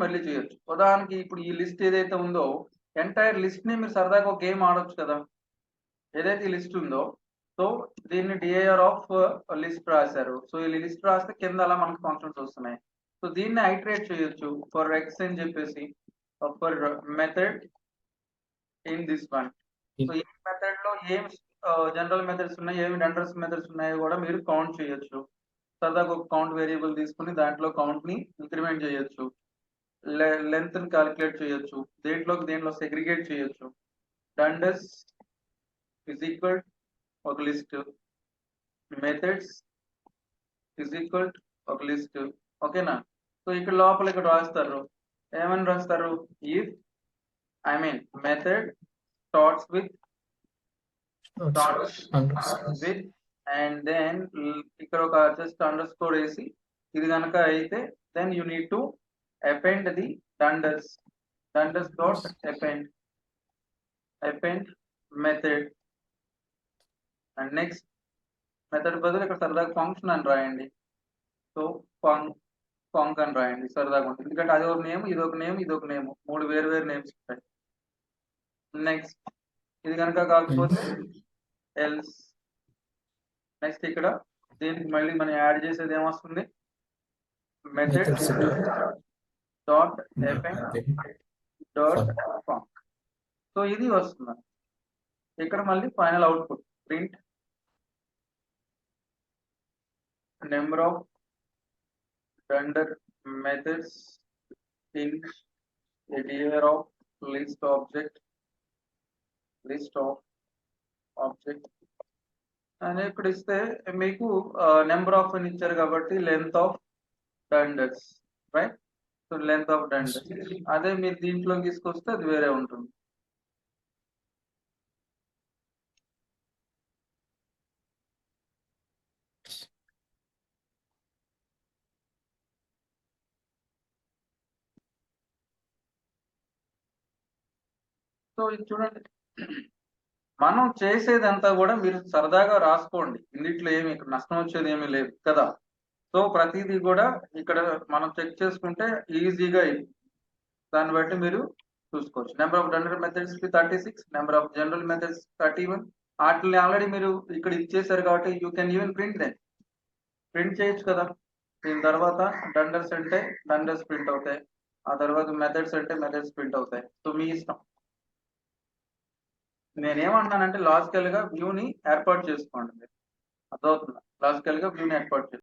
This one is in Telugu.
మళ్ళీ చేయొచ్చు. ఉదాహరణకి ఇప్పుడు ఈ లిస్ట్ ఏదైతే ఉందో ఎంటైర్ లిస్ట్‌ని మీరు సరదాగా ఒక గేమ్ ఆడొచ్చు కదా! ఏదైతే ఈ లిస్ట్ ఉందో సో దీన్ని డిఐఆర్ ఆఫ్ లిస్ట్ రాశారు. సో ఈ లిస్ట్ రాస్తే కింద అలా మనకు ఫంక్షన్స్ వస్తున్నాయి. సో దీన్ని ఐటరేట్ చేయొచ్చు ఫర్ ఎక్స్ అని చెప్పేసి for method in this one. So ఈ మెథడ్ లో ఏమి జనరల్ మెథడ్స్ ఉన్నాయి, ఏమి డెండర్స్ మెథడ్స్ ఉన్నాయో కూడా మీరు కౌంట్ చేయొచ్చు. సరదాగా ఒక కౌంట్ వేరియబుల్ తీసుకుని దాంట్లో కౌంట్ ని ఇంక్రిమెంట్ చేయొచ్చు. లెంత్ ని క్యాలిక్యులేట్ చేయొచ్చు. దేంట్లో సెగ్రిగేట్ చేయొచ్చు. డెండర్స్ ఇస్ ఈక్వల్ ఒక లిస్ట్, మెథడ్స్ ఇస్ ఈక్వల్ ఒక లిస్ట్. ఓకేనా? సో ఇక్కడ లోపల ఇక్కడ రాస్తారు, ఏమని రాస్తారు? If method starts with and then ఇక్కడ ఒక జస్ట్ అండర్ స్కోర్ వేసి ఇది కనుక అయితే then you need to append the dunders dot append method and next method బదులు ఇక్కడ సరదాగా ఫంక్షన్ అని రాయండి. సో ఫంక్ అని రాయండి సరదాగా ఉంటుంది, ఎందుకంటే అది ఒక నేమ్, ఇది ఒక నేమ్, ఇది ఒక నేమ్, 3 వేరు నేమ్స్ ఉంటాయి. నెక్స్ట్ ఇది కనుక కాకపోతే ఎల్స్. నెక్స్ట్ ఇక్కడ దీనికి మళ్ళీ మనం యాడ్ చేసేది ఏమొస్తుంది? Method dot dot func. So ఇది వస్తుంది. ఇక్కడ మళ్ళీ final output print number of dunder methods in a dir of list object అని ఇక్కడ ఇస్తే మీకు నెంబర్ ఆఫ్ అని ఇచ్చారు కాబట్టి length of dunders, right? So length of dunders. అదే మీరు దీంట్లో తీసుకొస్తే అది వేరే ఉంటుంది. సో ఇది చూడండి, మనం చేసేదంతా కూడా మీరు సరదాగా రాసుకోండి. ఇందులో ఏమి ఇక్కడ నష్టం వచ్చేది ఏమీ లేదు కదా. సో ప్రతిదీ కూడా ఇక్కడ మనం చెక్ చేసుకుంటే ఈజీగా దాన్ని బట్టి మీరు చూసుకోవచ్చు. Number of dunder methods 36, number of general methods 31. వాటిని ఆల్రెడీ మీరు ఇక్కడ ఇచ్చేసారు కాబట్టి యూ కెన్ ఈవెన్ ప్రింట్ చేయొచ్చు కదా. దీని తర్వాత డెండర్స్ అంటే డెండర్స్ ప్రింట్ అవుతాయి, ఆ తర్వాత మెథడ్స్ అంటే మెథడ్స్ ప్రింట్ అవుతాయి. సో మీ ఇష్టం. నేనేమంటున్నానంటే లాజికల్ గా వ్యూని ఏర్పాటు చేసుకోండి. అర్థమవుతుందా? లాజికల్ గా వ్యూని ఏర్పాటు చేసుకోండి.